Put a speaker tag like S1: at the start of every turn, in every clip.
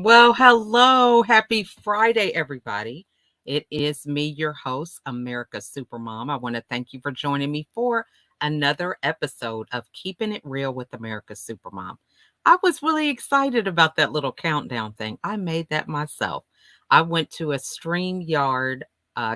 S1: Well, hello. Happy Friday, everybody. It is me, your host, America's Supermom. I want to thank you for joining me for another episode of Keeping It Real with America's Supermom. I was really excited about that little countdown thing. I made that myself. I went to a StreamYard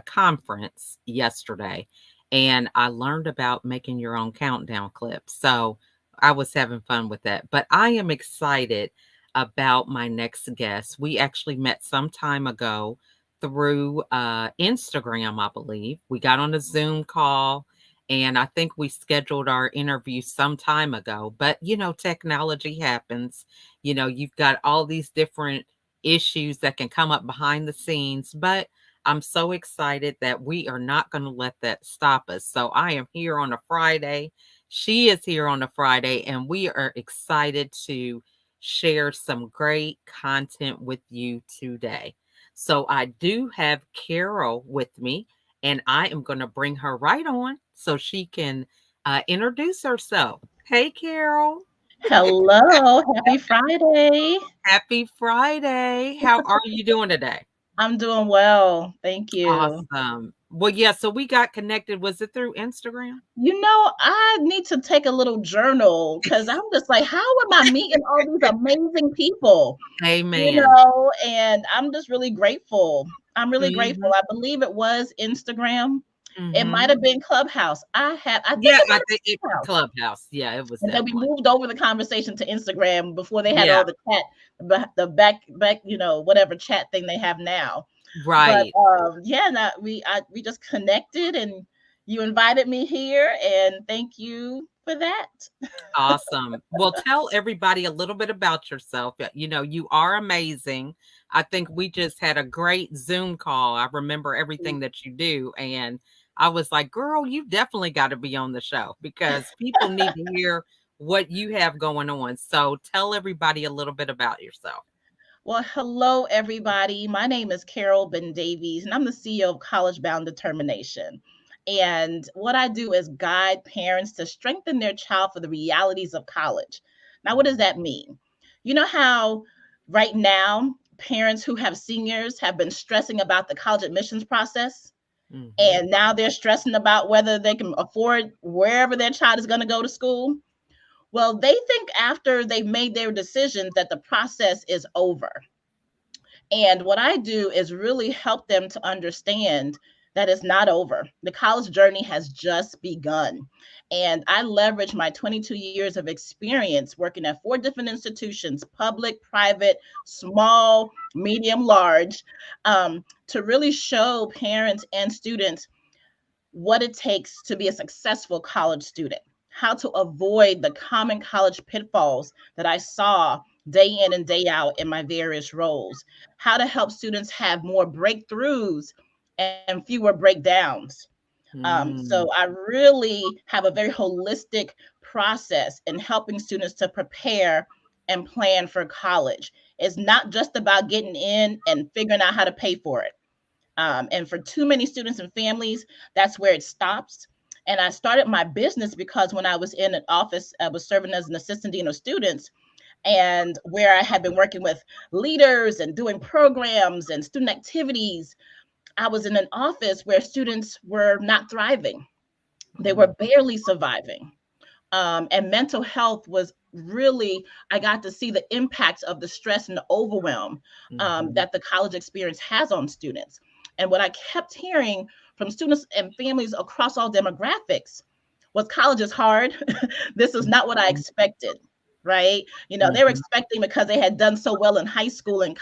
S1: conference yesterday and I learned about making your own countdown clips. So I was having fun with that. But I am excited about my next guest. We actually met some time ago through Instagram, I believe. We got on a Zoom call and I think we scheduled our interview some time ago. But, technology happens. You've got all these different issues that can come up behind the scenes. But I'm so excited that we are not going to let that stop us. So I am here on a Friday. She is here on a Friday, and we are excited to share some great content with you today. So I do have Carol with me, and I am going to bring her right on so she can introduce herself. Hey, Carol.
S2: Hello, happy Friday.
S1: Happy Friday. How are you doing today?
S2: I'm doing well. Thank you.
S1: Awesome. Well, yeah, so we got connected. Was it through Instagram?
S2: I need to take a little journal because I'm just like, how am I meeting all these amazing people?
S1: Amen.
S2: And I'm just really grateful. I'm really grateful.
S1: Hmm.
S2: I believe it was Instagram. It might
S1: Hmm.
S2: have been Clubhouse. I think
S1: Yeah,
S2: it might
S1: I
S2: have
S1: think it
S2: been Clubhouse.
S1: Clubhouse. Yeah, it was
S2: And then we
S1: definitely.
S2: moved over the conversation to Instagram before they had
S1: Yeah,
S2: all the chat, the back, whatever chat thing they have now. But
S1: right.
S2: yeah, we just connected, and you invited me here, and thank you for that.
S1: Awesome. Well, tell everybody a little bit about yourself. You are amazing. I think we just had a great Zoom call. I remember everything that you do. And I was like, girl, you definitely got to be on the show because people need to hear what you have going on. So tell everybody a little bit about yourself.
S2: Well, hello everybody. My name is Carol Ben Davies, and I'm the CEO of College Bound Determination. And what I do is guide parents to strengthen their child for the realities of college. Now, what does that mean? You know how right now parents who have seniors have been stressing about the college admissions process?
S1: Hmm.
S2: And now they're stressing about whether they can afford wherever their child is going to go to school. Well, they think after they've made their decisions that the process is over. And what I do is really help them to understand that it's not over. The college journey has just begun. And I leverage my 22 years of experience working at 4 different institutions: public, private, small, medium, large, to really show parents and students what it takes to be a successful college student, how to avoid the common college pitfalls that I saw day in and day out in my various roles, how to help students have more breakthroughs and fewer breakdowns. So
S1: Mm.
S2: I really have a very holistic process in helping students to prepare and plan for college. It's not just about getting in and figuring out how to pay for it. And for too many students and families, that's where it stops. And I started my business because when I was in an office, I was serving as an assistant dean of students, and where I had been working with leaders and doing programs and student activities. I was in an office where students were not thriving, they were
S1: Mm.
S2: barely surviving. And mental health was really, I got to see the impacts of the stress and the overwhelm
S1: Mhm.
S2: that the college experience has on students. And what I kept hearing from students and families across all demographics was college is hard. This is not what I
S1: Mhm.
S2: expected. Right. They were
S1: Mhm.
S2: expecting because they had done so well in high school and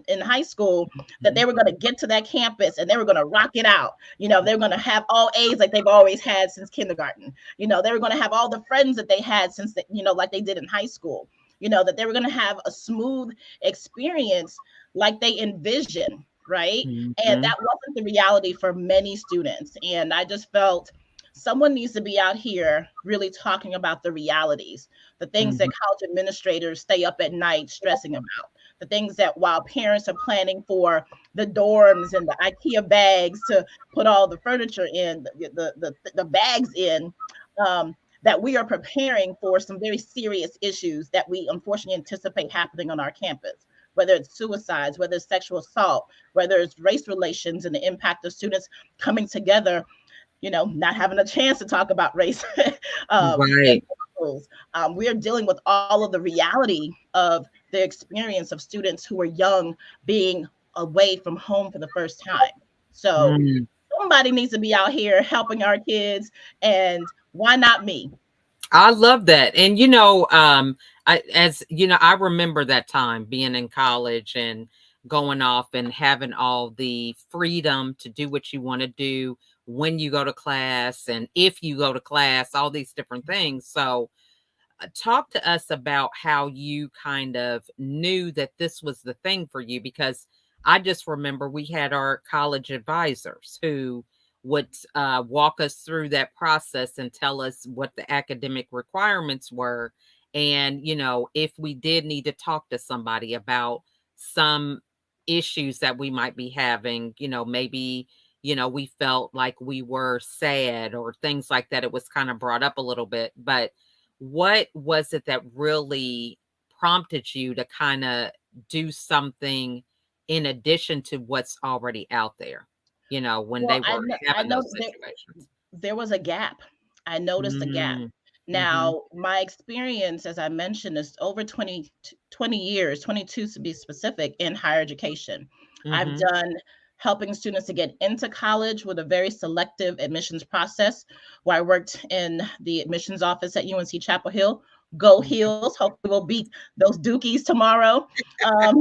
S2: in high school that
S1: Mhm.
S2: they were going to get to that campus and they were going to rock it out. They were going to have all A's like they've always had since kindergarten. They were going to have all the friends that they had since, like they did in high school. That they were going to have a smooth experience like they envision. Right. And
S1: Mhm.
S2: that wasn't the reality for many students. And I just felt someone needs to be out here really talking about the realities, the things that
S1: Mhm.
S2: college administrators stay up at night stressing about, the things that while parents are planning for the dorms and the IKEA bags to put all the furniture in, the bags in, that we are preparing for some very serious issues that we unfortunately anticipate happening on our campus. whether it's suicides, whether it's sexual assault, whether it's race relations and the impact of students coming together, not having a chance to talk about race in
S1: Right.
S2: schools. We're dealing with all of the reality of the experience of students who are young being away from home for the first time. So
S1: Mm.
S2: somebody needs to be out here helping our kids, and why not me?
S1: I love that. And I remember that time being in college and going off and having all the freedom to do what you want to do when you go to class and if you go to class, all these different things. So, talk to us about how you kind of knew that this was the thing for you, because I just remember we had our college advisors who would walk us through that process and tell us what the academic requirements were. And, if we did need to talk to somebody about some issues that we might be having, maybe, we felt like we were sad or things like that, it was kind of brought up a little bit. But what was it that really prompted you to kind of do something in addition to what's already out there, when they
S2: Well,
S1: were
S2: I
S1: having
S2: know
S1: those situations?
S2: there was a gap. I noticed a gap.
S1: Mm. Mhm.
S2: Now, my experience, as I mentioned, is over 20 years, 22 to be specific, in higher education. I've
S1: Mhm.
S2: done helping students to get into college with a very selective admissions process, where I worked in the admissions office at UNC Chapel Hill. Go
S1: Mhm.
S2: Heels. Hopefully, we'll beat those Dukies tomorrow. Um,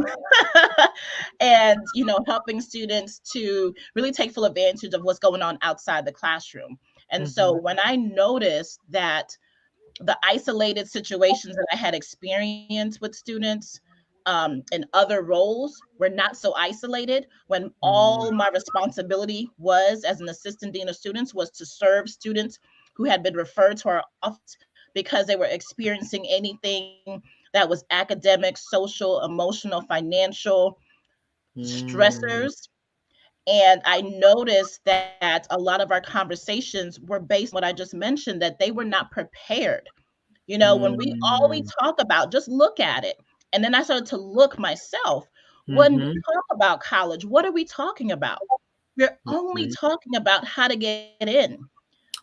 S2: and helping students to really take full advantage of what's going on outside the classroom. And so
S1: Mhm.
S2: when I noticed that the isolated situations that I had experienced with students in other roles were not so isolated, when
S1: Mm.
S2: all my responsibility was as an assistant dean of students was to serve students who had been referred to our office because they were experiencing anything that was academic, social, emotional, financial
S1: Mm.
S2: stressors. And I noticed that a lot of our conversations were based on what I just mentioned, that they were not prepared. When we all we
S1: Mm.
S2: talk about, just look at it. And then I started to look myself. When we
S1: Mhm.
S2: talk about college, what are we talking about? We're only
S1: Mhm.
S2: talking about how to get in.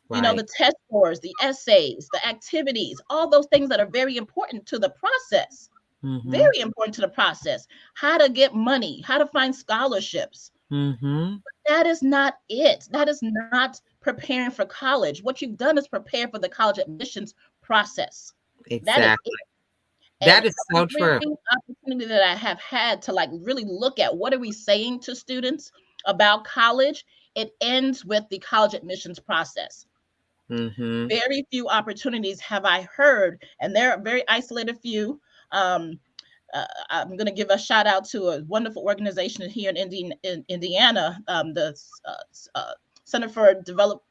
S2: The
S1: Right.
S2: test scores, the essays, the activities, all those things that are very important to the process.
S1: Mhm.
S2: Very important to the process. How to get money, how to find scholarships.
S1: Mhm.
S2: That is not it. That is not preparing for college. What you've done is prepare for the college admissions process. That is it.
S1: Exactly.
S2: And
S1: That is so
S2: every
S1: true.
S2: opportunity that I have had to really look at what are we saying to students about college, it ends with the college admissions process.
S1: Mhm.
S2: Very few opportunities have I heard, and they're a very isolated few. Um, I'm going to give a shout out to a wonderful organization here in Indiana, the uh, Center for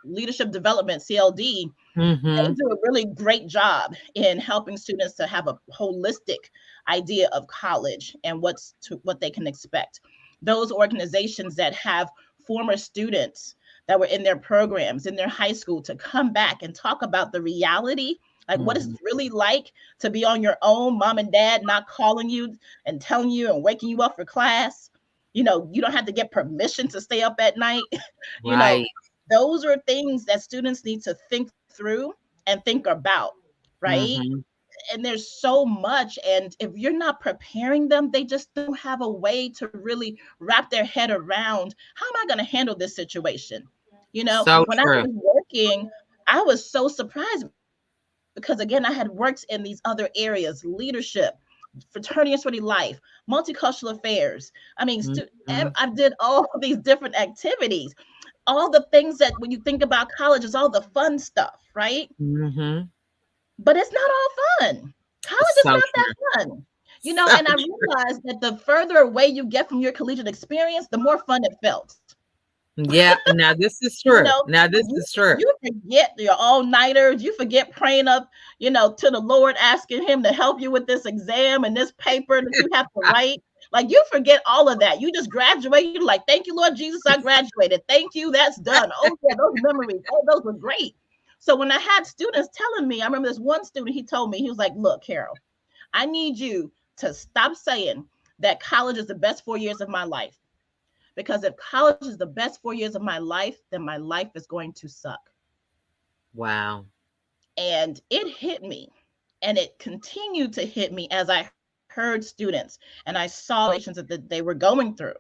S2: Leadership Development, CLD. They
S1: Mhm.
S2: do a really great job in helping students to have a holistic idea of college and what they can expect. Those organizations that have former students that were in their programs in their high school to come back and talk about the reality, like what it's
S1: Mhm.
S2: really like to be on your own, mom and dad not calling you and telling you and waking you up for class. You don't have to get permission to stay up at night. you know,
S1: Right.
S2: those are things that students need to think through and think about, right?
S1: Mhm.
S2: And there's so much. And if you're not preparing them, they just don't have a way to really wrap their head around, how am I going to handle this situation?
S1: So
S2: When I
S1: true.
S2: was working, I was so surprised because, again, I had worked in these other areas: leadership, fraternity and sorority life, multicultural affairs. I mean, I
S1: Mhm.
S2: did all of these different activities, all the things that when you think about college is all the fun stuff, right?
S1: Mhm.
S2: But it's not all fun. College is
S1: So
S2: not
S1: true.
S2: that fun.
S1: So
S2: And I
S1: true.
S2: realized that the further away you get from your collegiate experience, the more fun it felt.
S1: Yeah, now this is
S2: You
S1: true.
S2: know,
S1: Now this
S2: you
S1: is true.
S2: you forget your all-nighters, you forget praying up, to the Lord, asking him to help you with this exam and this paper that you have to write. Like, you forget all of that. You just graduate. You're like, thank you, Lord Jesus, I graduated. Thank you, that's done. Oh yeah, those memories. Oh, those were great. So when I had students telling me, I remember this one student, he told me, he was like, look, Carol, I need you to stop saying that college is the best 4 years of my life. Because if college is the best 4 years of my life, then my life is going to suck.
S1: Wow.
S2: And it hit me. And it continued to hit me as I heard students and I saw the situations that they were going through.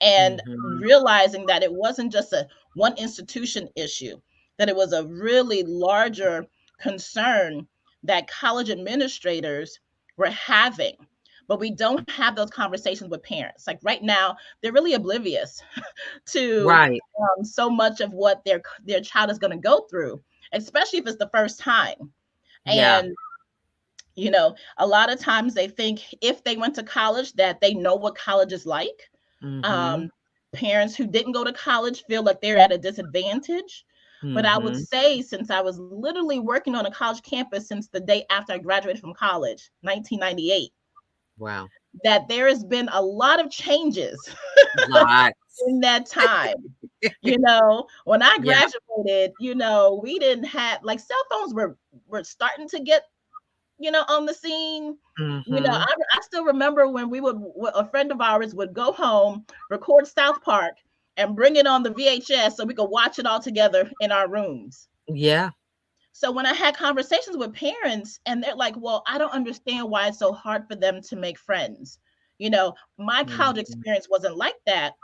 S2: And
S1: Mhm.
S2: realizing that it wasn't just a one institution issue, that it was a really larger concern that college administrators were having. But we don't have those conversations with parents. Like right now, they're really oblivious to
S1: Right.
S2: so much of what their child is going to go through, especially if it's the first time.
S1: Yeah.
S2: And a lot of times they think if they went to college that they know what college is like.
S1: Mhm.
S2: Um, Parents who didn't go to college feel like they're at a disadvantage. But I would
S1: Mhm.
S2: say, since I was literally working on a college campus since the day after I graduated from college, 1998,
S1: Wow.
S2: that there has been a lot of changes
S1: Lots.
S2: in that time. When I
S1: Yeah.
S2: graduated, we didn't have, like, cell phones were starting to get on the scene.
S1: Mhm.
S2: I still remember when a friend of ours would go home, record South Park, and bring it on the VHS so we could watch it all together in our rooms.
S1: Yeah.
S2: So when I had conversations with parents and they're like, well, I don't understand why it's so hard for them to make friends. My college
S1: Mhm.
S2: experience wasn't like that.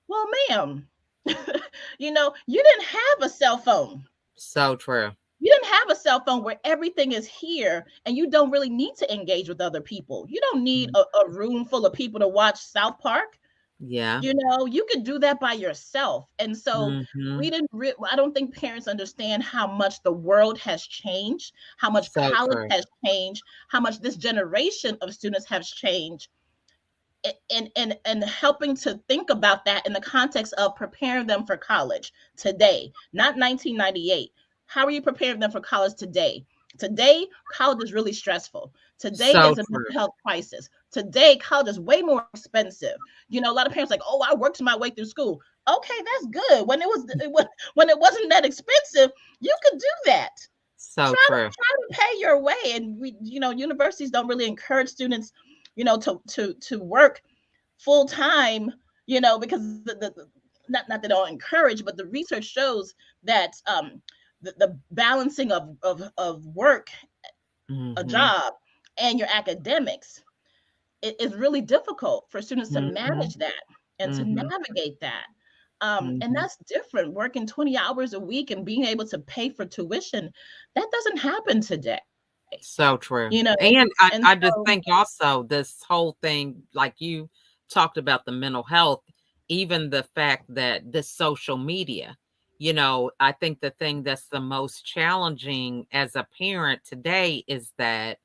S2: Well, ma'am, you didn't have a cell phone.
S1: So true.
S2: You didn't have a cell phone where everything is here and you don't really need to engage with other people. You don't need
S1: Mm.
S2: a room full of people to watch South Park.
S1: Yeah.
S2: You could do that by yourself. And so
S1: Mhm.
S2: I don't think parents understand how much the world has changed, how much
S1: So
S2: college
S1: true.
S2: has changed, how much this generation of students has changed, and helping to think about that in the context of preparing them for college today, not 1998. How are you preparing them for college today? Today, college is really stressful. Today
S1: So
S2: is a
S1: true.
S2: mental health crisis. Today, college is way more expensive. A lot of parents like, oh, I worked my way through school. Okay, that's good. When it wasn't that expensive, you could do that.
S1: So
S2: Try
S1: true.
S2: to pay your way. And universities don't really encourage students, to work full time, because not that they don't encourage, but the research shows that the balancing of work, a
S1: Mhm.
S2: job, and your academics, it is really difficult for students to
S1: Mhm.
S2: manage that and to
S1: Mhm.
S2: navigate that. And
S1: Mhm.
S2: that's different. Working 20 hours a week and being able to pay for tuition, that doesn't happen today.
S1: So true. And
S2: And
S1: I
S2: so
S1: just think also this whole thing, like you talked about the mental health, even the fact that this social media, I think the thing that's the most challenging as a parent today is that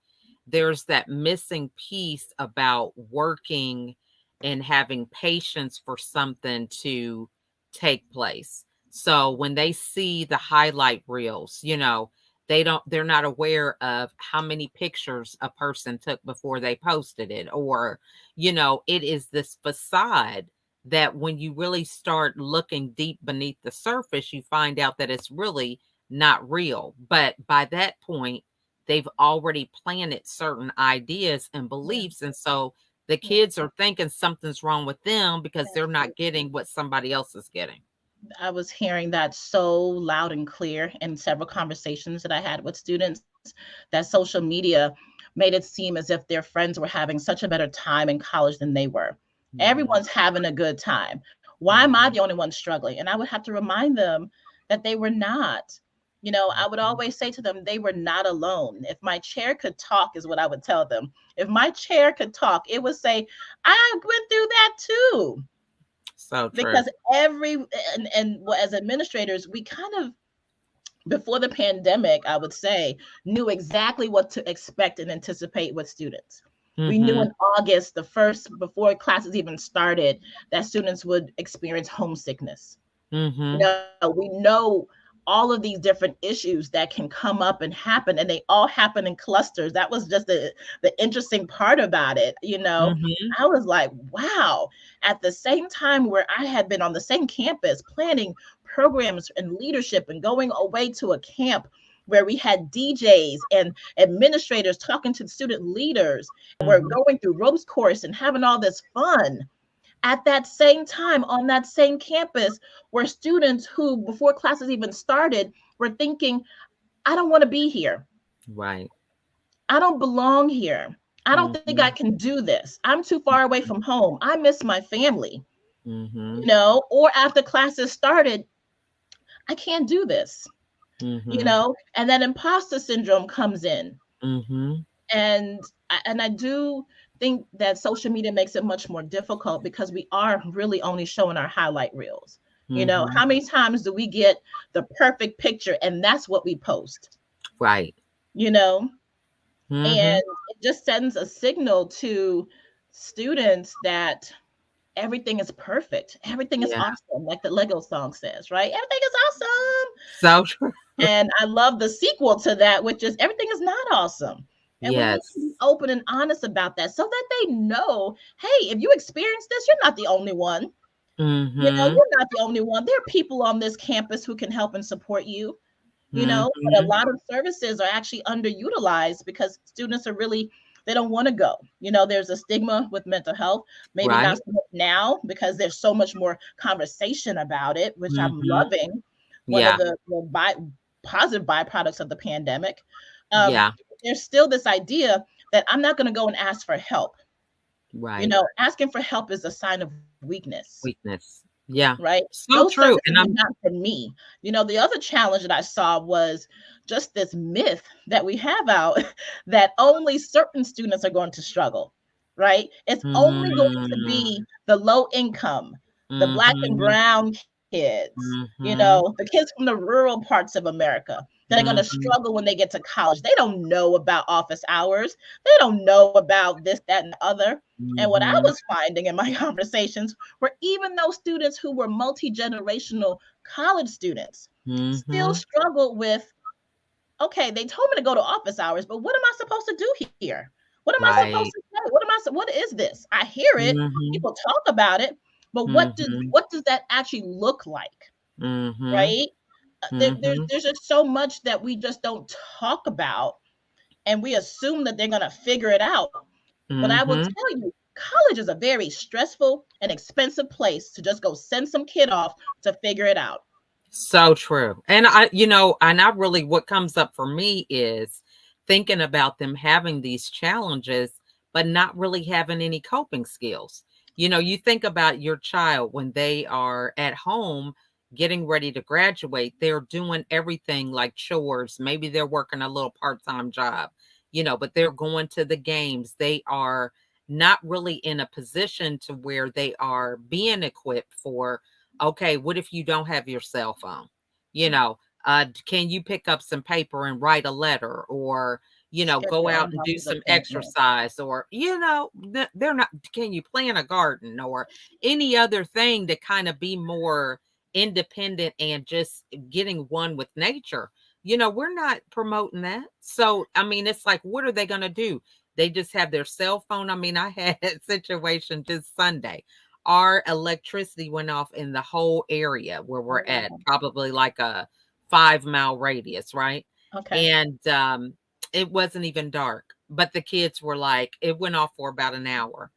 S1: there's that missing piece about working and having patience for something to take place. So when they see the highlight reels, they're not aware of how many pictures a person took before they posted it, or it is this facade that when you really start looking deep beneath the surface, you find out that it's really not real. But by that point, they've already planted certain ideas and
S2: yeah,
S1: beliefs, and so the
S2: yeah,
S1: kids are thinking something's wrong with them because they're not
S2: absolutely.
S1: getting what somebody else is getting.
S2: I was hearing that so loud and clear in several conversations that I had with students, that social media made it seem as if their friends were having such a better time in college than they were.
S1: Mhm.
S2: Everyone's having a good time. Why am I
S1: Mhm.
S2: the only one struggling? And I would have to remind them that they were not. I would
S1: Mhm.
S2: always say to them, they were not alone. If my chair could talk, is what I would tell them. If my chair could talk, it would say, I went through that too.
S1: So true.
S2: Because as administrators, we kind of, before the pandemic, I would say, knew exactly what to expect and anticipate with students. We knew
S1: Mhm.
S2: in August, the first, before classes even started, that students would experience homesickness.
S1: Mhm.
S2: We know all of these different issues that can come up and happen, and they all happen in clusters. That was just the interesting part about it.
S1: Mhm.
S2: I was like, wow. At the same time where I had been on the same campus planning programs and leadership and going away to a camp where we had DJs and administrators talking to student leaders. We're
S1: Mhm.
S2: going through ropes course and having all this fun. At that same time, on that same campus, were students who, before classes even started, were thinking, I don't want to be here.
S1: Right.
S2: I don't belong here. I don't think I
S1: Mhm.
S2: can do this. I'm too far away from home. I miss my family,
S1: Mhm.
S2: or after classes started, I can't do this,
S1: Mhm.
S2: and that imposter syndrome comes in.
S1: Mhm.
S2: And I do think that social media makes it much more difficult because we are really only showing our highlight reels.
S1: Mhm.
S2: How many times do we get the perfect picture and that's what we post?
S1: Right.
S2: You know,
S1: Mhm.
S2: and it just sends a signal to students that everything is perfect, everything is
S1: Yeah.
S2: awesome, like the Lego song says, right? Everything is awesome.
S1: So true.
S2: And I love the sequel to that, which is everything is not awesome. And we need to be
S1: Yes.
S2: open and honest about that so that they know, hey, if you experience this, you're not the only one.
S1: Mhm.
S2: You're not the only one. There are people on this campus who can help and support you, but a
S1: Mhm.
S2: lot of services are actually underutilized because students are really, they don't want to go. There's a stigma with mental health, maybe not
S1: Right.
S2: so much now because there's so much more conversation about it, which I'm
S1: Mhm.
S2: loving. One of
S1: Yeah.
S2: the positive byproducts of the pandemic. Um,
S1: Yeah.
S2: there's still this idea that I'm not going to go and ask for help.
S1: Right.
S2: Asking for help is a sign of weakness,
S1: Weakness. Yeah.
S2: right?
S1: So
S2: Those
S1: true.
S2: services
S1: And
S2: are
S1: I'm
S2: not for me. The other challenge that I saw was just this myth that we have out that only certain students are going to struggle, right? It's only going to
S1: mm,
S2: be the low income, the black and
S1: mhm.
S2: brown kids,
S1: Mhm.
S2: the kids from the rural parts of America that are going to
S1: Mhm.
S2: struggle when they get to college. They don't know about office hours. They don't know about this, that, and the other. And what I
S1: Mhm.
S2: was finding in my conversations were even those students who were multi-generational college students still
S1: Mhm.
S2: struggled with, okay, they told me to go to office hours, but what am I supposed to do here? What am I supposed
S1: Right.
S2: to say? What is this? I hear it,
S1: Mhm.
S2: people talk about it, but
S1: Mhm.
S2: what does that actually look like,
S1: Mhm.
S2: right?
S1: Mhm.
S2: There's just so much that we just don't talk about, and we assume that they're going to figure it out. But I will
S1: Mhm.
S2: tell you, college is a very stressful and expensive place to just go send some kid off to figure it out.
S1: So true. And and I really, what comes up for me is thinking about them having these challenges, but not really having any coping skills. You think about your child when they are at home getting ready to graduate, they're doing everything like chores. Maybe they're working a little part time job, but they're going to the games. They are not really in a position to where they are being equipped for, okay, what if you don't have your cell phone? You know, can you pick up some paper and write a letter, or, go
S2: Schedule
S1: out
S2: own
S1: and do
S2: doctor's
S1: some
S2: appointment.
S1: exercise, or, they're not, can you plant a garden or any other thing to kind of be more independent and just getting one with nature? We're not promoting that. So, I mean, it's like, what are they going to do? They just have their cell phone. I mean, I had a situation just Sunday. Our electricity went off in the whole area where we're
S2: Oh,
S1: at,
S2: wow.
S1: probably like a 5-mile radius, right?
S2: Okay.
S1: And it wasn't even dark, but the kids were like, it went off for about an hour.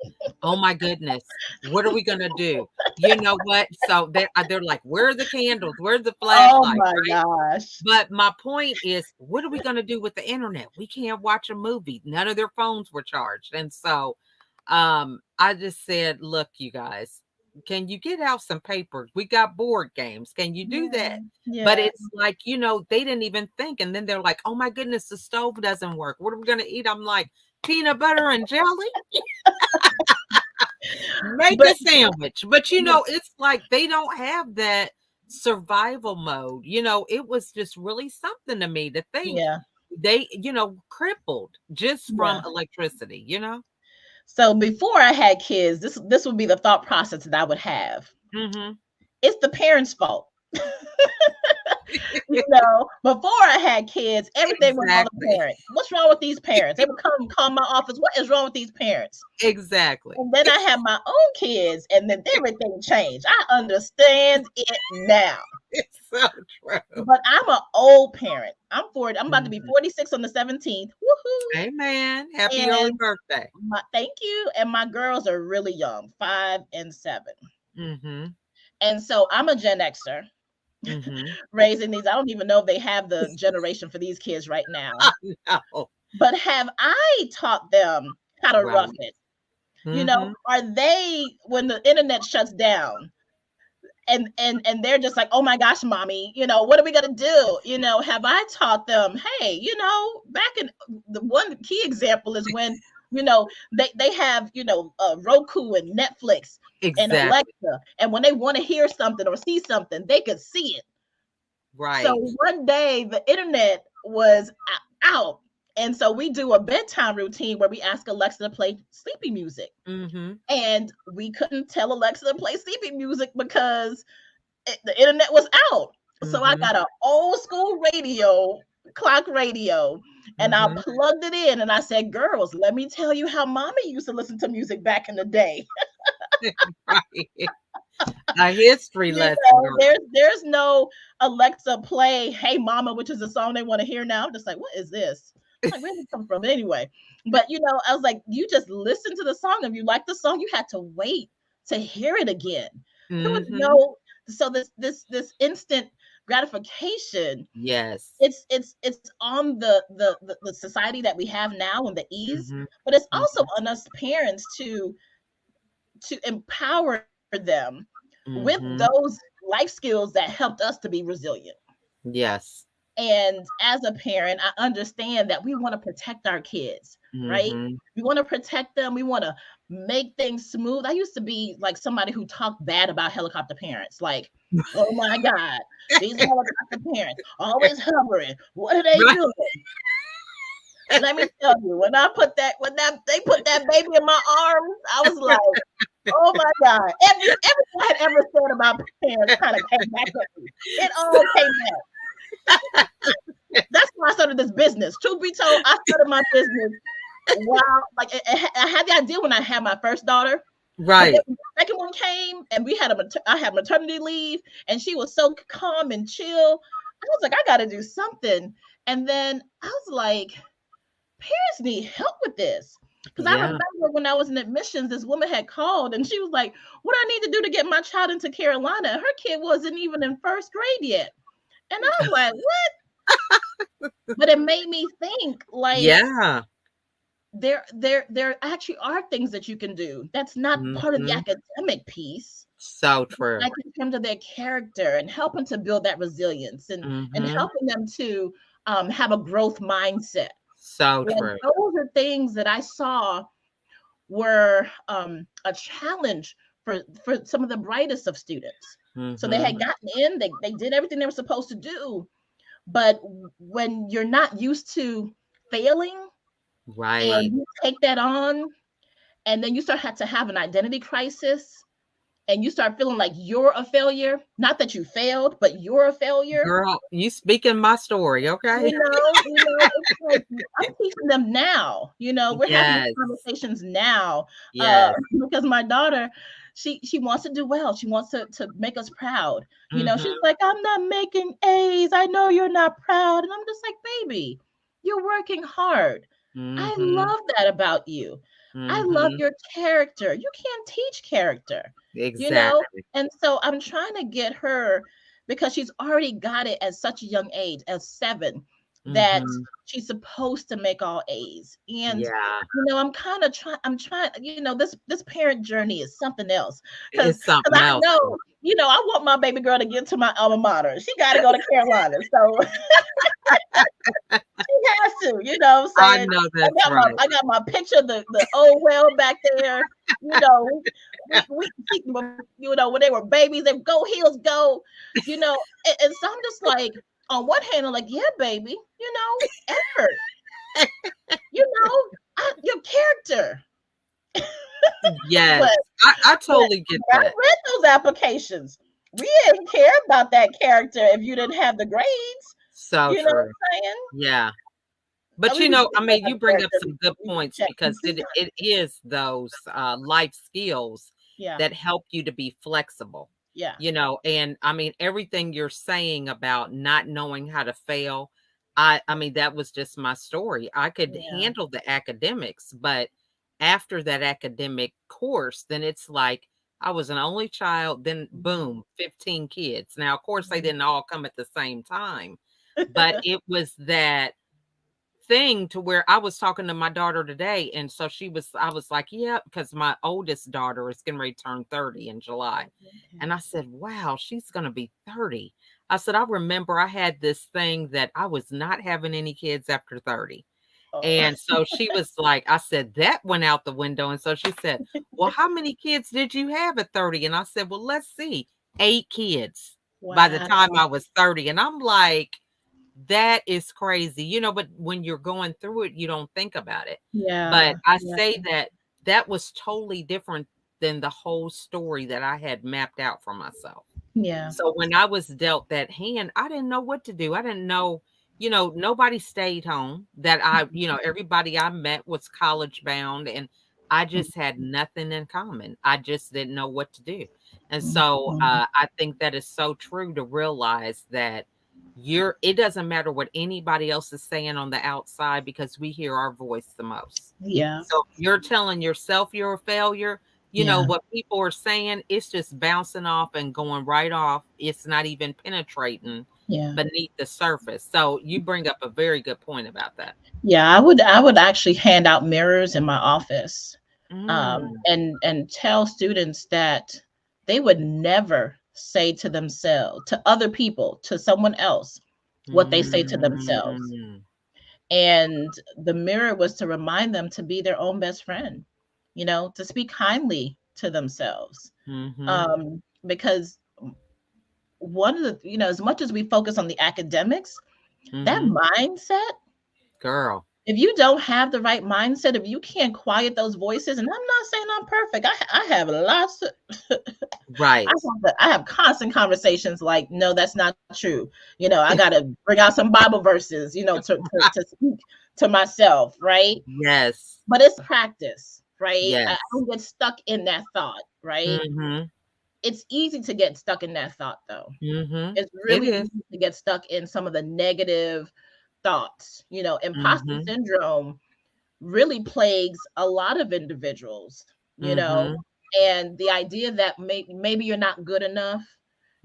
S1: Oh my goodness, what are we gonna do? You know what? So they're like, where are the candles? Where's the
S2: Oh
S1: flashlight?
S2: my gosh.
S1: But my point is, what are we going to do with the internet? We can't watch a movie. None of their phones were charged. And so I just said, look, you guys, can you get out some papers? We got board games. Can you do
S2: Yeah.
S1: that? But
S2: Yeah.
S1: it's like, they didn't even think. And then they're like, oh my goodness, the stove doesn't work. What are we going to eat? I'm like, peanut butter and jelly? Make
S2: But
S1: a sandwich. But
S2: but
S1: it's like they don't have that survival mode. It was just really something to me to think
S2: yeah.
S1: they, crippled just from
S2: Yeah.
S1: electricity.
S2: So before I had kids, this would be the thought process that I would have.
S1: Mhm.
S2: It's the parents' fault. Before I had kids, everything was on the
S1: Exactly.
S2: parents. What's wrong with these parents? They would come and call my office. What is wrong with these parents?
S1: Exactly.
S2: And then I had my own kids, and then everything changed. I understand it now.
S1: It's so true.
S2: But I'm an old parent. I'm 40. I'm about to be
S1: Mhm.
S2: 46 on the 17th. Woohoo!
S1: Amen. Happy early
S2: And
S1: birthday.
S2: thank you. And my girls are really young, 5 and 7.
S1: Mhm.
S2: And so I'm a Gen Xer
S1: Mhm.
S2: raising these. I don't even know if they have the generation for these kids right now.
S1: No.
S2: But have I taught them how to rough
S1: Right.
S2: it?
S1: Mhm.
S2: Are they, when the internet shuts down, and they're just like, oh my gosh, mommy, what are we gonna do? Have I taught them, hey, back in the one key example is when they have Roku and Netflix and
S1: Exactly.
S2: Alexa, and when they want to hear something or see something, they could see it. So
S1: Right.
S2: one day the internet was out, and so we do a bedtime routine where we ask Alexa to play sleepy music,
S1: Mhm.
S2: and we couldn't tell Alexa to play sleepy music because the internet was out. So I
S1: Mhm.
S2: got an old school radio, clock radio, and I
S1: Mhm.
S2: plugged it in and I said, girls, let me tell you how mommy used to listen to music back in the day.
S1: Right. A history lesson, girl.
S2: There's no Alexa play Hey Mama, which is a song they want to hear now. I'm just like, what is this? I'm like, where did it come from anyway? But I was like, you just listen to the song. If you like the song, you had to wait to hear it again. There was
S1: Mhm.
S2: no, so this instant gratification,
S1: Yes.
S2: it's on the society that we have now and the ease,
S1: Mhm.
S2: but it's also
S1: Mhm.
S2: on us parents to empower them with
S1: Mhm.
S2: those life skills that helped us to be resilient.
S1: Yes.
S2: And as a parent, I understand that we want to protect our kids, right?
S1: Mhm.
S2: We want to protect them. We want to make things smooth. I used to be like somebody who talked bad about helicopter parents. Like, oh my God, these helicopter parents always hovering. What are they
S1: Right.
S2: doing? Let me tell you, when they put that baby in my arms, I was like, oh my God. Everything I had ever said about parents kind of came back at me. It all came back. That's why I started this business. Truth be told, I started my business while like I had the idea when I had my first daughter, but then
S1: Right.
S2: when the second one came and I had maternity leave, and she was so calm and chill. I was like, I got to do something. And then I was like, parents need help with this. Because I
S1: Yeah.
S2: remember when I was in admissions, this woman had called and she was like, what I need to do to get my child into Carolina? Her kid wasn't even in first grade yet. And I was like, what? But it made me think like
S1: Yeah.
S2: there actually are things that you can do that's not part of the
S1: Mhm.
S2: academic piece,
S1: So true.
S2: like in terms of their character and helping to build that resilience and
S1: Mhm.
S2: helping them to have a growth mindset.
S1: So
S2: And
S1: true.
S2: those are things that I saw were a challenge for some of the brightest of students. So they
S1: Mhm.
S2: had gotten in, they did everything they were supposed to do, but when you're not used to failing
S1: Right.
S2: and you take that on, and then you start had to have an identity crisis, and you start feeling like you're a failure, not that you failed, but you're a failure.
S1: Girl, you speaking my story, okay?
S2: It's like I'm teaching them now. We're having these
S1: Yes.
S2: conversations now,
S1: Yes.
S2: because my daughter, she wants to do well. She wants to make us proud. She's
S1: Mhm.
S2: like, I'm not making A's. I know you're not proud, and I'm just like, baby, you're working hard. I
S1: Mhm.
S2: love that about you. I love
S1: Mhm.
S2: your character. You can't teach character, you know?
S1: Exactly.
S2: And so I'm trying to get her, because she's already got it at such a young age, as 7, that
S1: Mhm.
S2: she's supposed to make all A's. And
S1: Yeah.
S2: I'm trying, this parent journey is something else. Because
S1: It's something
S2: I
S1: else.
S2: know, I want my baby girl to get to my alma mater. She got to go to Carolina. So she has to, what I'm
S1: I
S2: saying?
S1: know
S2: I
S1: that's
S2: got my
S1: right.
S2: I got my picture, the old well back there. You know, when they were babies, they go heels go, and so I'm just like, on one hand, I'm like, yeah, baby, effort, your character.
S1: Yes.
S2: But
S1: I
S2: but
S1: totally get
S2: I
S1: that.
S2: read those applications. We didn't care about that character if you didn't have the grades.
S1: So
S2: You know what
S1: true.
S2: I'm saying?
S1: Yeah. But
S2: We didn't
S1: I
S2: care
S1: mean,
S2: about
S1: you
S2: the
S1: bring up
S2: character.
S1: some good
S2: We just
S1: points
S2: checked.
S1: because it is those life skills
S2: Yeah,
S1: that help you to be flexible,
S2: yeah,
S1: and I mean, everything you're saying about not knowing how to fail, I mean, that was just my story. I could
S2: yeah.
S1: handle the academics, but after that academic course, then it's like I was an only child, then
S2: Mhm,
S1: boom, 15 kids. Now, of course, they
S2: mhm.
S1: didn't all come at the same time, but it was that thing to where I was talking to my daughter today, and so I was like, "Yeah," because my oldest daughter is getting ready to turn 30 in July.
S2: Okay.
S1: And I said, "Wow, she's gonna be 30." I said, "I remember I had this thing that I was not having any kids after 30."
S2: Oh,
S1: And so she was like, I said, "That went out the window." And so she said, "Well, how many kids did you have at 30?" And I said, "Well, let's see. 8 kids by the
S2: wow.
S1: time I was 30." And I'm like, that is crazy, but when you're going through it, you don't think about it. But
S2: Yeah,
S1: I
S2: yeah,
S1: say that that was totally different than the whole story that I had mapped out for myself.
S2: yeah.
S1: So when I was dealt that hand, I didn't know what to do. I didn't know, nobody stayed home that everybody I met was college bound and I just had nothing in common. I just didn't know what to do. And so
S2: Mhm.
S1: I think that is so true to realize that it doesn't matter what anybody else is saying on the outside because we hear our voice the most.
S2: Yeah,
S1: So if you're telling yourself you're a failure,
S2: yeah,
S1: what people are saying, it's just bouncing off and going right off. It's not even penetrating
S2: yeah.
S1: beneath the surface. So you bring up a very good point about that.
S2: Yeah, I would actually hand out mirrors in my office,
S1: Mm.
S2: and tell students that they would never say to themselves, to other people, to someone else, what they say to themselves.
S1: Mm.
S2: And the mirror was to remind them to be their own best friend, to speak kindly to themselves.
S1: Mhm.
S2: Because one of the, as much as we focus on the academics, that
S1: Mhm.
S2: mindset,
S1: Girl.
S2: if you don't have the right mindset, if you can't quiet those voices, and I'm not saying I'm perfect, I have lots of,
S1: Right.
S2: I have constant conversations like, no, that's not true. I got to bring out some Bible verses, to speak to myself, right?
S1: Yes.
S2: But it's practice, right? I
S1: Yes.
S2: don't get stuck in that thought, right?
S1: Mhm.
S2: It's easy to get stuck in that thought, though.
S1: Mhm.
S2: It's
S1: It
S2: really
S1: is.
S2: easy to get stuck in some of the negative thoughts. Imposter
S1: Mhm.
S2: syndrome really plagues a lot of individuals, you know,
S1: Mhm.
S2: and the idea that maybe you're not good enough,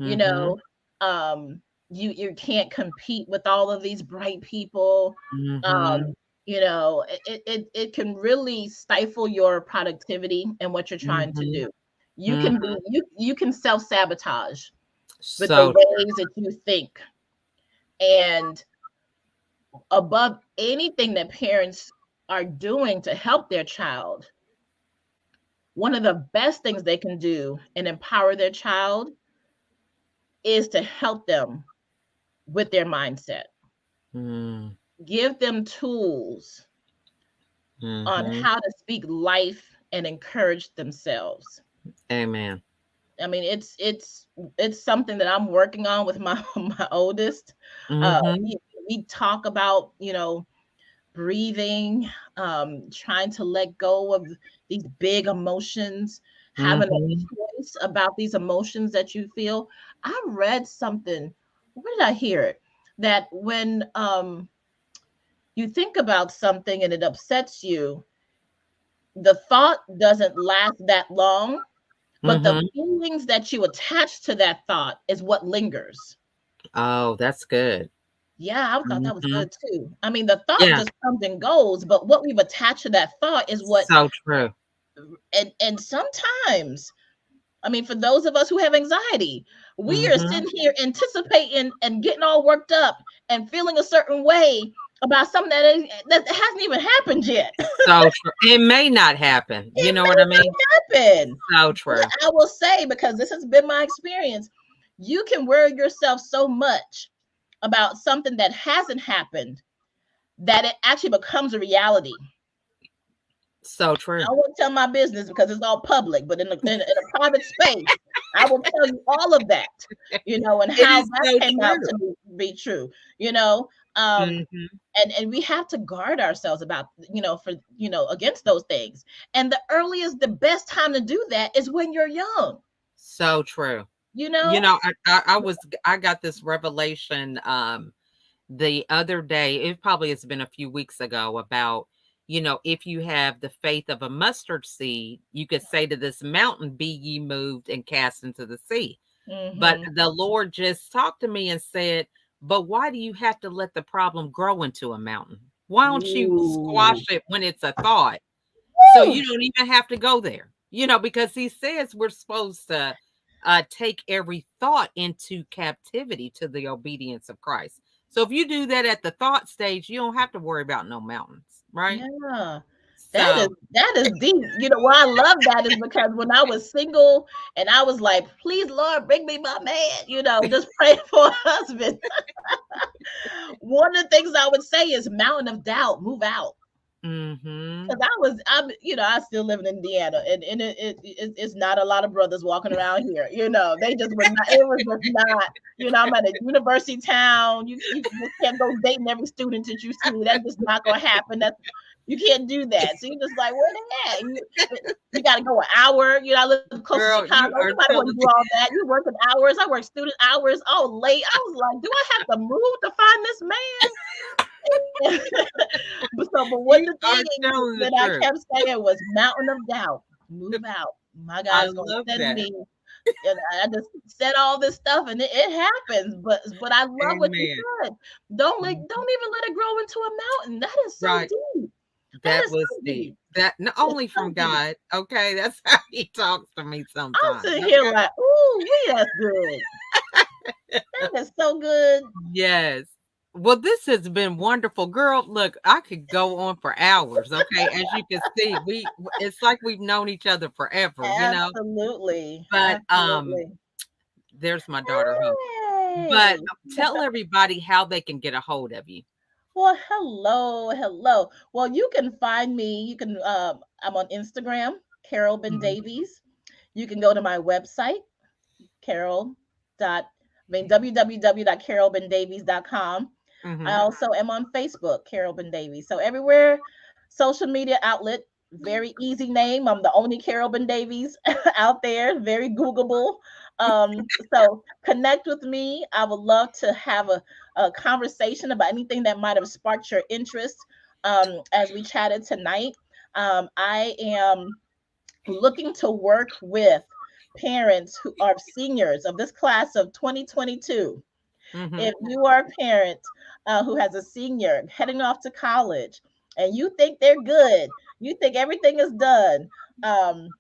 S2: you
S1: Mhm.
S2: know, um, you can't compete with all of these bright people.
S1: Mhm.
S2: Um, it can really stifle your productivity and what you're trying to
S1: Mhm.
S2: do. You
S1: Mhm.
S2: can be you can self-sabotage with the
S1: So true.
S2: ways that you think. And above anything that parents are doing to help their child, one of the best things they can do and empower their child is to help them with their mindset.
S1: Mm.
S2: Give them tools on
S1: Mhm.
S2: how to speak life and encourage themselves.
S1: Amen.
S2: I mean, it's something that I'm working on with my my oldest. Uh,
S1: Mhm.
S2: we talk about, breathing, trying to let go of these big emotions, having
S1: Mhm.
S2: a choice about these emotions that you feel. I read something, where did I hear it? That when you think about something and it upsets you, the thought doesn't last that long, but the
S1: Mhm.
S2: feelings that you attach to that thought is what lingers.
S1: Oh, that's good.
S2: Yeah, I thought that was
S1: Mhm.
S2: good too. I mean, the thought
S1: Yeah,
S2: just comes and goes, but what we've attached to that thought is what.
S1: so true.
S2: And sometimes, I mean, for those of us who have anxiety, we are
S1: Mhm.
S2: sitting here anticipating and getting all worked up and feeling a certain way about something that hasn't even happened yet.
S1: So true. It may not happen. You
S2: It
S1: know what I
S2: may
S1: mean?
S2: not happen.
S1: So
S2: But
S1: true.
S2: I will say, because this has been my experience, you can worry yourself so much about something that hasn't happened that it actually becomes a reality.
S1: So
S2: I
S1: true.
S2: won't tell my business because it's all public, but in a private space, I will tell you all of that, and
S1: It
S2: how
S1: is
S2: that
S1: so
S2: came out
S1: true.
S2: to be true, you know. Um,
S1: Mhm.
S2: and we have to guard ourselves about, for, against those things. And the best time to do that is when you're young,
S1: So true.
S2: you know?
S1: I got this revelation, the other day, it probably has been a few weeks ago, about, if you have the faith of a mustard seed, you could say to this mountain, be ye moved and cast into the sea. But
S2: Hmm.
S1: the Lord just talked to me and said, but why do you have to let the problem grow into a mountain? Why don't you
S2: Ooh.
S1: squash it when it's a thought? So
S2: Woo!
S1: you don't even have to go there, because he says we're supposed to take every thought into captivity to the obedience of Christ. So if you do that at the thought stage, you don't have to worry about no mountains, right?
S2: Yeah.
S1: So
S2: That is deep. Why I love that is because when I was single and I was like, please Lord, bring me my man, just pray for a husband. One of the things I would say is mountain of doubt, move out.
S1: mhm.
S2: Because I still live in Indiana, and it's not a lot of brothers walking around here. They just were not. It was just not. I'm at a university town. You just can't go dating every student that you see. That's just not gonna happen. You can't do that. So you're just like, where they at? You got to go an hour. I live close to
S1: Girl,
S2: Chicago.
S1: you are
S2: Nobody want to
S1: telling
S2: do all that. You working hours. I work student hours. Oh, late. I was like, do I have to move to find this man? But one
S1: you
S2: of the
S1: are
S2: things
S1: telling the
S2: that I
S1: truth.
S2: kept saying was mountain of doubt, move out. My
S1: I
S2: God's gonna
S1: love
S2: send
S1: that.
S2: me. And I just said all this stuff, and it happens. But I love what you
S1: Amen.
S2: said. Don't
S1: Mhm.
S2: even let it grow into a mountain. That is so
S1: Right.
S2: deep. That
S1: That
S2: is
S1: was
S2: so
S1: deep.
S2: deep.
S1: That not
S2: It's
S1: only
S2: so
S1: from
S2: deep.
S1: God, okay? That's how he talks to me
S2: I'm
S1: sometimes,
S2: sitting here
S1: okay?
S2: like, ooh, that's good. That is so good.
S1: Yes. Well, this has been wonderful. Girl, look, I could go on for hours, okay? As you can see, it's like we've known each other forever, you know?
S2: Absolutely.
S1: But
S2: Absolutely.
S1: there's my daughter home. But
S2: Hey.
S1: tell everybody how they can get a hold of you.
S2: Well, hello, hello. Well, you can find me. I'm on Instagram, Carol Ben
S1: Mhm.
S2: Davies. You can go to my website, Carol dot I mean www.carolbendavies.com. I
S1: Mhm.
S2: also am on Facebook, Carol Ben Davies. So everywhere, social media outlet, very easy name. I'm the only Carol Ben Davies out there, very Googleable. So connect with me. I would love to have a conversation about anything that might have sparked your interest as we chatted tonight. I am looking to work with parents who are seniors of this class of 2022.
S1: Mhm.
S2: If you are a parent who has a senior heading off to college and you think they're good, you think everything is done, um,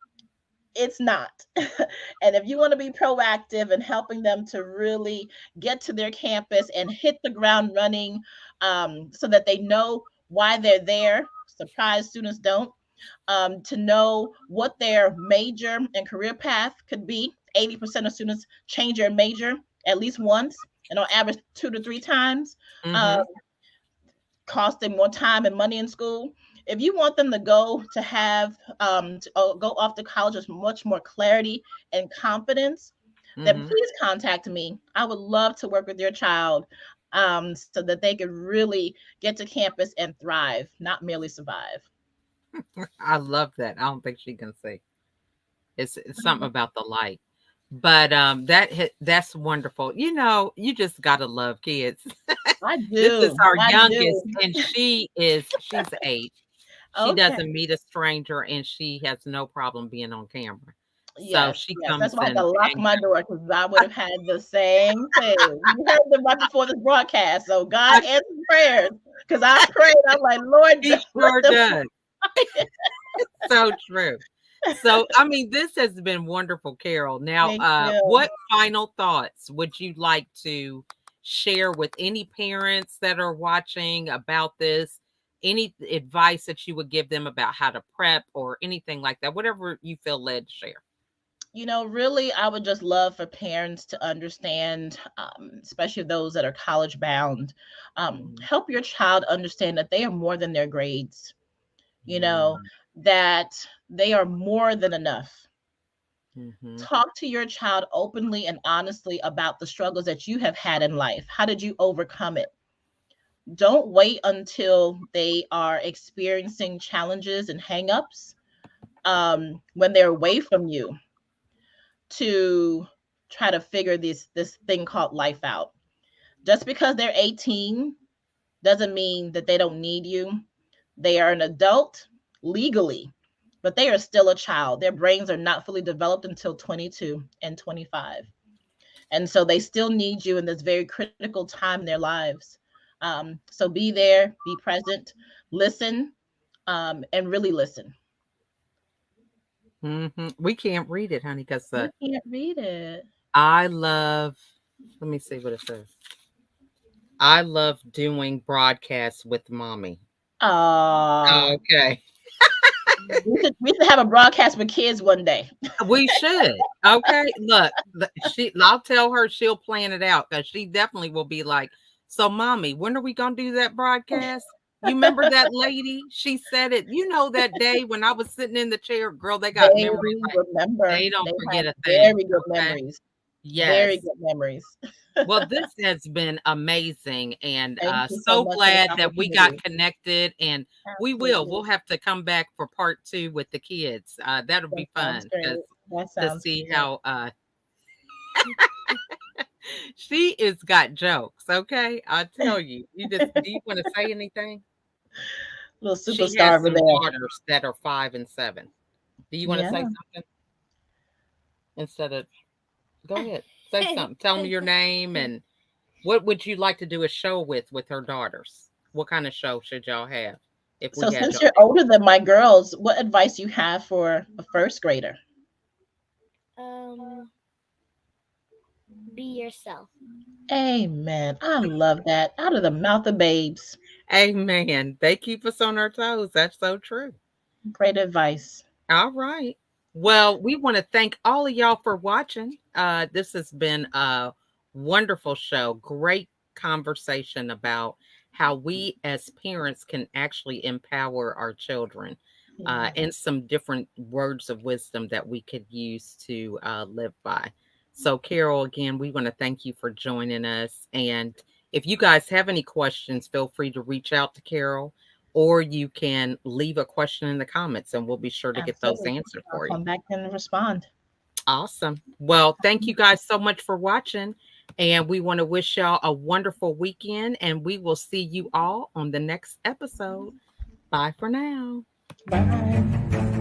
S2: it's not. And if you want to be proactive in helping them to really get to their campus and hit the ground running, so that they know why they're there, surprise students don't, to know what their major and career path could be. 80% of students change their major at least once, and on average 2 to 3 times, uh,
S1: Mhm.
S2: costing more time and money in school. If you want them to go off to college with much more clarity and confidence, then
S1: Mhm.
S2: please contact me. I would love to work with your child, so that they could really get to campus and thrive, not merely survive.
S1: I love that. I don't think she can see. It's something
S2: Mhm.
S1: about the light. But that's wonderful. You just gotta love kids.
S2: I
S1: This is
S2: do.
S1: our
S2: I
S1: youngest,
S2: do.
S1: and she's 8. She
S2: Okay.
S1: doesn't meet a stranger, and she has no problem being on camera. So
S2: Yes,
S1: she
S2: yes. That's
S1: comes
S2: why I had to
S1: and
S2: lock
S1: hangs
S2: my door because I would have had the same thing. You heard them right before this broadcast. So God
S1: out.
S2: answered prayers because I prayed. I'm like, Lord,
S1: He
S2: let
S1: sure
S2: them.
S1: does. So true. So, I mean, this has been wonderful, Carol. Now,
S2: Thank you.
S1: what final thoughts would you like to share with any parents that are watching about this? Any advice that you would give them about how to prep or anything like that? Whatever you feel led to share.
S2: Really, I would just love for parents to understand, especially those that are college bound,
S1: Mhm.
S2: help your child understand that they are more than their grades, you know,
S1: Mm,
S2: that they are more than enough.
S1: Mm-hmm.
S2: Talk to your child openly and honestly about the struggles that you have had in life. How did you overcome it? Don't wait until they are experiencing challenges and hangups when they're away from you to try to figure this thing called life out. Just because they're 18 doesn't mean that they don't need you. They are an adult legally, but they are still a child. Their brains are not fully developed until 22 and 25. And so they still need you in this very critical time in their lives. So be there, be present, listen, and really listen.
S1: Mm-hmm. We can't read it, honey, because
S2: You can't read it.
S1: I love, let me see what it says. I love doing broadcasts with mommy.
S2: Uh,
S1: Okay.
S2: we should have a broadcast with kids one day.
S1: We should. Okay. Look, I'll tell her she'll plan it out because she definitely will be like, so mommy, when are we going to do that broadcast? You remember that lady? She said it, that day when I was sitting in the chair, girl, they got
S2: They
S1: memories. Like,
S2: remember.
S1: they don't
S2: They have
S1: forget a thing.
S2: very good
S1: Okay.
S2: memories. Very
S1: Yes.
S2: good memories.
S1: Well, this has been amazing, and
S2: Thank you so
S1: so
S2: much for this
S1: glad that we got
S2: opportunity.
S1: connected. And we will.
S2: Absolutely.
S1: We'll have to come back for part two with the kids. That'll
S2: That
S1: be
S2: sounds
S1: fun
S2: great.
S1: because
S2: That
S1: to
S2: sounds
S1: see
S2: great.
S1: how she is got jokes. Okay, I tell you. You just do you want to say anything?
S2: Little
S1: She has
S2: superstar over
S1: some
S2: there.
S1: daughters that are 5 and 7. Do you want to say
S2: Yeah.
S1: something instead of? Go ahead, say something. Tell me your name and what would you like to do a show with her daughters? What kind of show should y'all have if we
S2: So
S1: had
S2: since
S1: y'all
S2: you're
S1: there?
S2: older than my girls, what advice you have for a first grader?
S3: Um, be yourself.
S2: Amen. I love that. Out of the mouth of babes.
S1: Amen. They keep us on our toes. That's so true.
S2: Great advice.
S1: All right. Well, we want to thank all of y'all for watching. This has been a wonderful show. Great conversation about how we as parents can actually empower our children,
S2: Yeah.
S1: and some different words of wisdom that we could use to live by. So, Carol, again, we want to thank you for joining us. And if you guys have any questions, feel free to reach out to Carol, or you can leave a question in the comments and we'll be sure to get those
S2: Absolutely.
S1: answered
S2: I'll
S1: for you.
S2: come back and respond.
S1: Awesome. Well, thank you guys so much for watching. And we want to wish y'all a wonderful weekend. And we will see you all on the next episode. Bye for now.
S2: Bye.